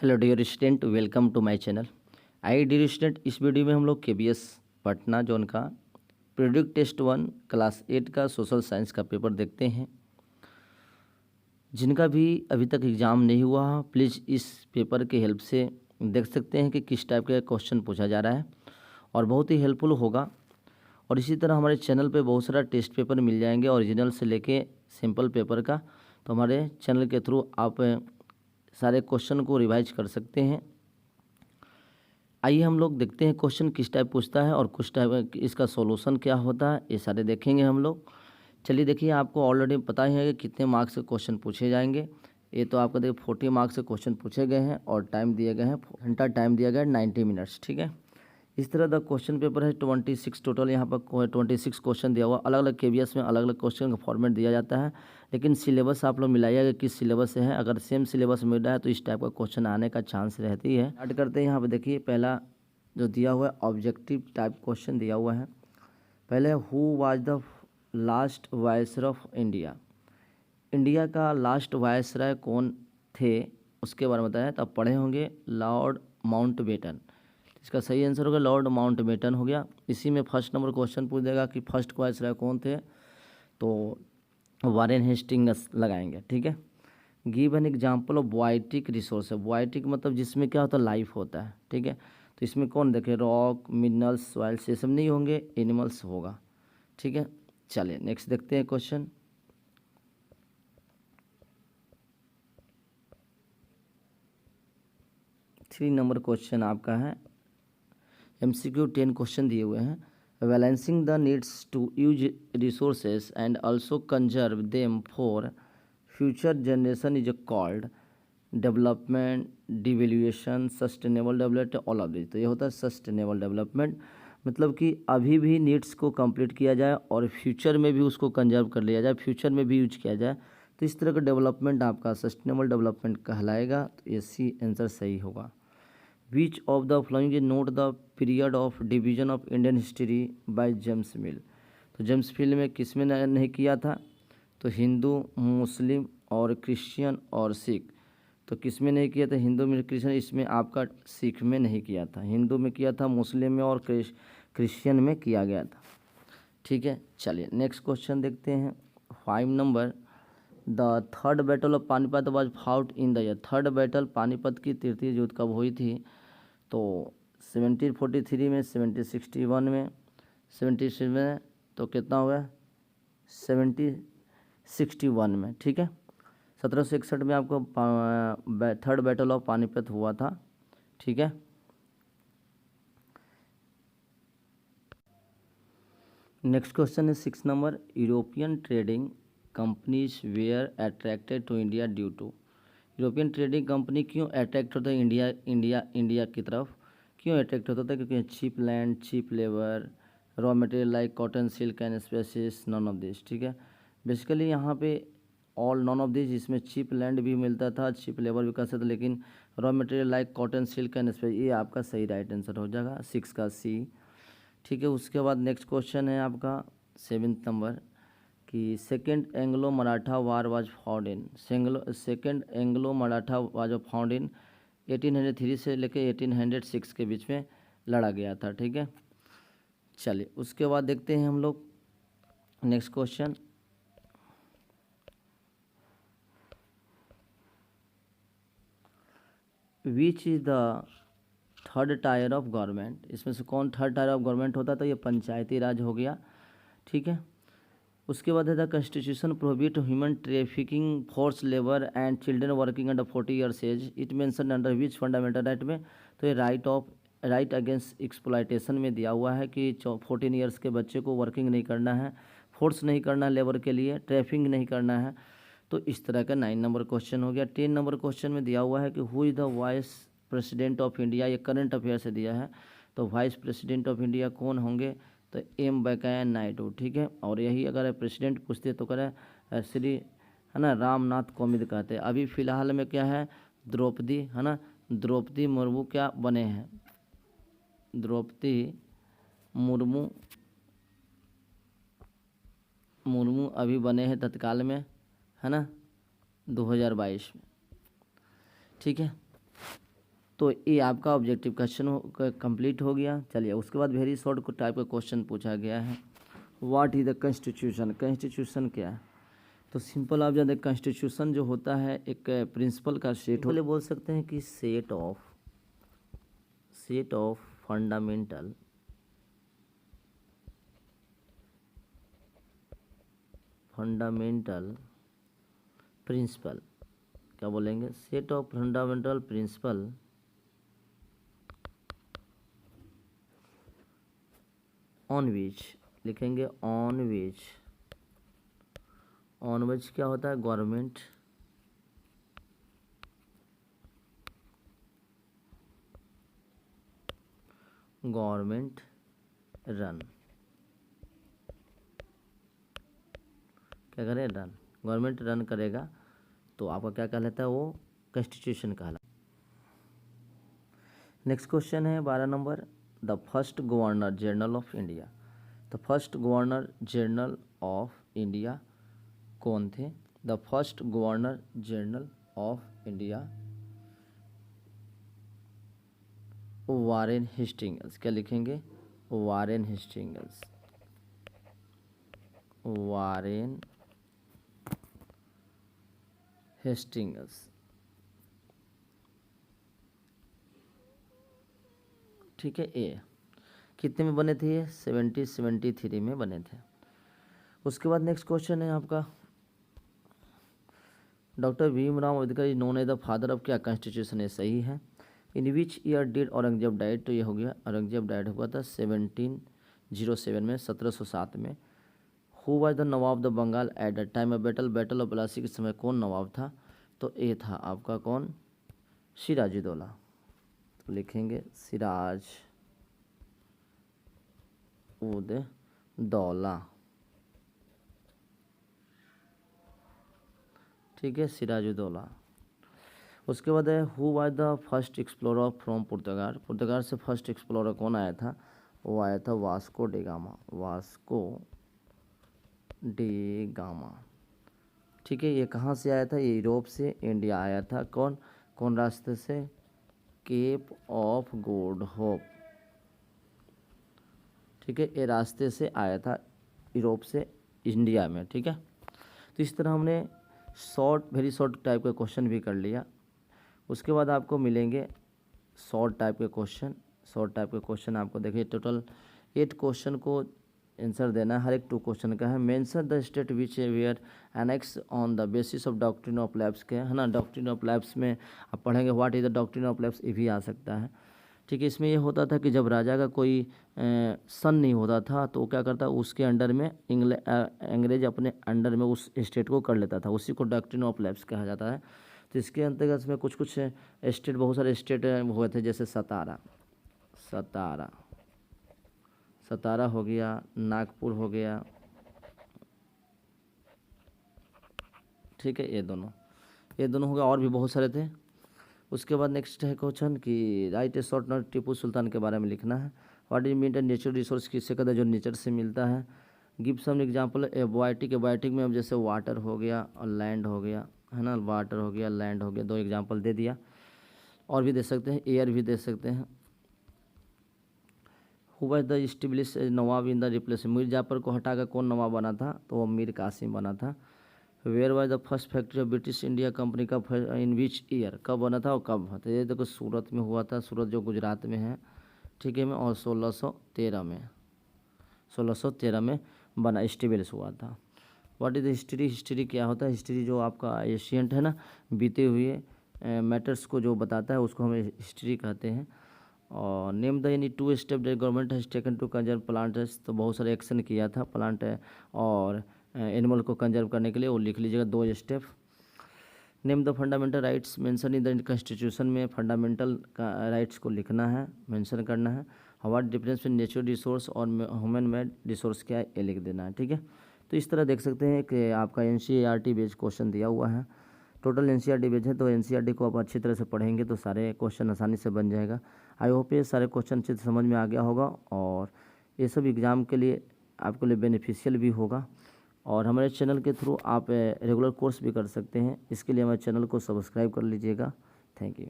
Hello dear student, welcome to my channel. I dear student, इस video में हम लोग केबीएस पटना जोन का प्रीडिक्ट टेस्ट 1 क्लास 8 का सोशल साइंस का पेपर देखते हैं। जिनका भी अभी तक एग्ज़ाम नहीं हुआ, प्लीज़ इस पेपर के हेल्प से देख सकते हैं कि किस टाइप का क्वेश्चन पूछा जा रहा है और बहुत ही हेल्पफुल होगा। और इसी तरह हमारे चैनल पे बहुत सारा टेस्ट पेपर मिल जाएंगे, ओरिजिनल से लेके सिंपल पेपर का। तो हमारे चैनल के थ्रू आप सारे क्वेश्चन को रिवाइज कर सकते हैं। आइए हम लोग देखते हैं क्वेश्चन किस टाइप पूछता है और कुछ टाइप इसका सॉल्यूशन क्या होता है, ये सारे देखेंगे हम लोग। चलिए देखिए, आपको ऑलरेडी पता ही है कि कितने मार्क्स के क्वेश्चन पूछे जाएंगे। ये तो आपको देखिए 40 मार्क्स के क्वेश्चन पूछे गए हैं और टाइम दिए गए हैं, घंटा टाइम दिया गया है 90 मिनट्स। ठीक है, इस तरह द क्वेश्चन पेपर है 26 टोटल। यहाँ पर 26 क्वेश्चन दिया हुआ, अलग अलग केबीएस में अलग अलग क्वेश्चन का फॉर्मेट दिया जाता है। लेकिन सिलेबस आप लोग मिलाइएगा किस सिलेबस से है। अगर सेम सिलेबस मिल रहा है तो इस टाइप का क्वेश्चन आने का चांस रहती है। स्टार्ट करते हैं। यहाँ पे देखिए, पहला जो दिया हुआ है ऑब्जेक्टिव टाइप क्वेश्चन दिया हुआ है। पहले, who was the last viceroy of India. India का लास्ट वायसरॉय कौन थे, उसके बारे में बताया। तो आप पढ़े होंगे लॉर्ड माउंटबेटन। इसका सही आंसर होगा लॉर्ड माउंटबेटन हो गया। इसी में फर्स्ट नंबर क्वेश्चन पूछ देगा कि फर्स्ट वायसरॉय कौन थे, तो वारेन हेस्टिंग्स लगाएंगे। ठीक है, give an example of biotic resource है। बायोटिक मतलब जिसमें क्या होता है, लाइफ होता है। ठीक है, तो इसमें कौन देखे, रॉक, मिनरल्स, सॉइल्स, ये सब नहीं होंगे, एनिमल्स होगा। ठीक है, चलिए नेक्स्ट देखते हैं क्वेश्चन। थ्री नंबर क्वेश्चन आपका है, MCQ 10 क्वेश्चन दिए हुए हैं। Balancing the needs to use resources and also conserve them for future generation is called development, devaluation, sustainable development, all of this. तो ये होता है सस्टेनेबल डेवलपमेंट, मतलब कि अभी भी नीड्स को कंप्लीट किया जाए और फ्यूचर में भी उसको कंजर्व कर लिया जाए, फ्यूचर में भी यूज किया जाए। तो इस तरह का डेवलपमेंट आपका सस्टेनेबल डेवलपमेंट कहलाएगा। तो ये सी आंसर सही होगा। Which of the following is note the period of division of Indian history by James मिल। तो जेम्स मिल में किस में नहीं किया था, तो हिंदू, मुस्लिम और क्रिश्चियन और सिख। तो किस में नहीं किया था, हिंदू में, क्रिश्चियन। इसमें आपका सिख में नहीं किया था, हिंदू में किया था, मुस्लिम में और क्रिश्चियन में किया गया था। ठीक है, चलिए नेक्स्ट क्वेश्चन देखते हैं। 5 number, the third battle of Panipat was fought in the year. Third battle Panipat की तृतीय युद्ध कब हुई थी, तो 1743 में, 1761 में, 76 में, तो कितना हुआ 1761 में। ठीक है, 1761 में आपको थर्ड बैटल ऑफ पानीपत हुआ था। ठीक है, नेक्स्ट क्वेश्चन है 6 number, European trading companies were attracted to India due to. European trading company क्यों अट्रैक्ट होता है इंडिया की तरफ, क्यों अट्रैक्ट होता था, क्योंकि cheap land, cheap labour, raw material like cotton, silk and spices, none of this. ठीक है, बेसिकली यहाँ पे ऑल नॉन ऑफ दिस, जिसमें चीप लैंड भी मिलता था, चीप लेबर भी कर सकते, लेकिन raw material like cotton, silk and spices, ये आपका सही राइट आंसर हो जाएगा 6 का सी। ठीक है, उसके बाद नेक्स्ट क्वेश्चन है आपका 7th नंबर, कि second Anglo Maratha war was found in. Second Anglo Maratha was found in 1803 से लेकर 1806 के बीच में लड़ा गया था। ठीक है, चलिए उसके बाद देखते हैं हम लोग next question. Which is the third tier of government. इसमें से कौन थर्ड टायर ऑफ गवर्नमेंट होता है, तो ये पंचायती राज हो गया। ठीक है, उसके बाद है the constitution prohibit human trafficking, force labour and children working under 40 years age. It mention under which fundamental right में, तो ये राइट अगेंस्ट एक्सप्लॉयटेशन में दिया हुआ है कि 14 ईयर्स के बच्चे को वर्किंग नहीं करना है, फोर्स नहीं करना है लेबर के लिए, ट्रैफिकिंग नहीं करना है। तो इस तरह का 9 नंबर क्वेश्चन हो गया। 10 नंबर क्वेश्चन में दिया हुआ है कि who is the vice president of India. ये करंट अफेयर से दिया है, तो वाइस प्रेसिडेंट ऑफ इंडिया कौन होंगे, तो एम वेंकैया नायडू। ठीक है, और यही अगर प्रेसिडेंट पूछते तो करें श्री, है ना, रामनाथ कोविंद कहते हैं। अभी फ़िलहाल में क्या है, द्रौपदी, है ना, द्रौपदी मुर्मू क्या बने हैं, द्रौपदी मुर्मू मुर्मू अभी बने हैं तत्काल में, है ना, 2022 में। ठीक है, तो ये आपका ऑब्जेक्टिव क्वेश्चन कंप्लीट हो गया। चलिए उसके बाद वेरी शॉर्ट टाइप का क्वेश्चन पूछा गया है, what is the constitution, constitution क्या है। तो सिंपल आप जानते हैं कॉन्स्टिट्यूशन जो होता है एक प्रिंसिपल का सेट, पहले बोल सकते हैं कि सेट ऑफ फंडामेंटल प्रिंसिपल, क्या बोलेंगे, set of fundamental principle on which, लिखेंगे ऑन विच क्या होता है, गवर्नमेंट रन, क्या करें, रन, गवर्नमेंट रन करेगा तो आपका क्या कहलाता है, वो कॉन्स्टिट्यूशन कहलाता है। नेक्स्ट क्वेश्चन है 12 number, the first governor general of India. The first governor general of India कौन थे। The first governor general of India Warren Hastings, क्या लिखेंगे, वारेन हेस्टिंग्स, ठीक है। ए कितने में बने थे ये, 73 में बने थे। उसके बाद नेक्स्ट क्वेश्चन है आपका, doctor Bhimrao Ambedkar is known as the father of क्या, कॉन्स्टिट्यूशन, ये सही है। In which year did Aurangzeb died, तो ये हो गया, औरंगजेब डाइड हुआ था 1707 में, 1707 में। Who was the nawab the Bengal at the time of battle of Plassey के समय कौन नवाब था, तो ये था आपका कौन, सिराजुद्दौला, तो लिखेंगे सिराज उद दौला, ठीक है, सिराजुद्दौला। उसके बाद है who was the first explorer from Portugal, Portugal से फर्स्ट एक्सप्लोरर कौन आया था, वो आया था वास्को डे गामा, ठीक है। ये कहाँ से आया था, ये यूरोप से इंडिया आया था, कौन रास्ते से, केप ऑफ गुड होप, ठीक है, ये रास्ते से आया था यूरोप से इंडिया में, ठीक है। तो इस तरह हमने वेरी शॉर्ट टाइप का क्वेश्चन भी कर लिया। उसके बाद आपको मिलेंगे शॉर्ट टाइप के क्वेश्चन आपको देखिए टोटल 8 क्वेश्चन को आंसर देना है, हर एक 2 क्वेश्चन का है। Mention the state which were annex on the basis of doctrine of lapse के, है ना, डॉक्ट्रिन ऑफ लैब्स में आप पढ़ेंगे what is the doctrine of lapse, ये भी आ सकता है, ठीक है। इसमें ये होता था कि जब राजा का कोई सन नहीं होता था तो क्या करता, उसके अंडर में अंग्रेज अपने अंडर में उस स्टेट को कर लेता था, उसी को डॉक्ट्रिन ऑफ लैब्स कहा जाता है। तो इसके अंतर्गत इसमें कुछ स्टेट, बहुत सारे स्टेट हुए थे, जैसे सतारा हो गया, नागपुर हो गया, ठीक है, ये दोनों हो गया, और भी बहुत सारे थे। उसके बाद नेक्स्ट है क्वेश्चन कि write a short note Tipu Sultan के बारे में लिखना है। What is mean natural resource, किससे कहते हैं, जो नेचर से मिलता है। गिव सम एग्जांपल एबायोटिक, में अब जैसे वाटर हो गया और लैंड हो गया, है ना, वाटर हो गया, लैंड हो गया, 2 एग्जांपल दे दिया। और भी दे सकते हैं, एयर भी दे सकते हैं। Who was the establish Nawab in the replace, Mirzapur को हटाकर कौन नवाब बना था, तो वो मीर कासिम बना था। Where was the first factory of British India company का, इन विच ईयर, कब बना था और कब, तो ये देखो सूरत में हुआ था, सूरत जो गुजरात में है, ठीक है, में, और 1613 में बना, एस्टेब्लिश हुआ था। व्हाट इज द हिस्ट्री क्या होता है, हिस्ट्री जो आपका एशियंट है ना, बीते हुए मैटर्स को जो बताता है उसको हम हिस्ट्री कहते हैं। और name the any 2 step that government has taken to conserve plants, तो बहुत सारे एक्शन किया था प्लांट और एनिमल को कंजर्व करने के लिए, वो लिख लीजिएगा 2 step. Name the fundamental rights mention in the constitution में, फंडामेंटल राइट्स को लिखना है, मेंशन करना है। What difference between natural resource और ह्यूमन मेड रिसोर्स क्या है, ये लिख देना है, ठीक है। तो इस तरह देख सकते हैं कि आपका NCERT बेस्ड क्वेश्चन दिया हुआ है, टोटल NCERT बेस्ड है, तो NCERT को आप अच्छी तरह से पढ़ेंगे तो सारे क्वेश्चन आसानी से बन जाएगा। आई होप ये सारे क्वेश्चन अच्छे से समझ में आ गया होगा और ये सब एग्ज़ाम के लिए आपके लिए बेनिफिशियल भी होगा। और हमारे चैनल के थ्रू आप रेगुलर कोर्स भी कर सकते हैं, इसके लिए हमारे चैनल को सब्सक्राइब कर लीजिएगा। Thank you.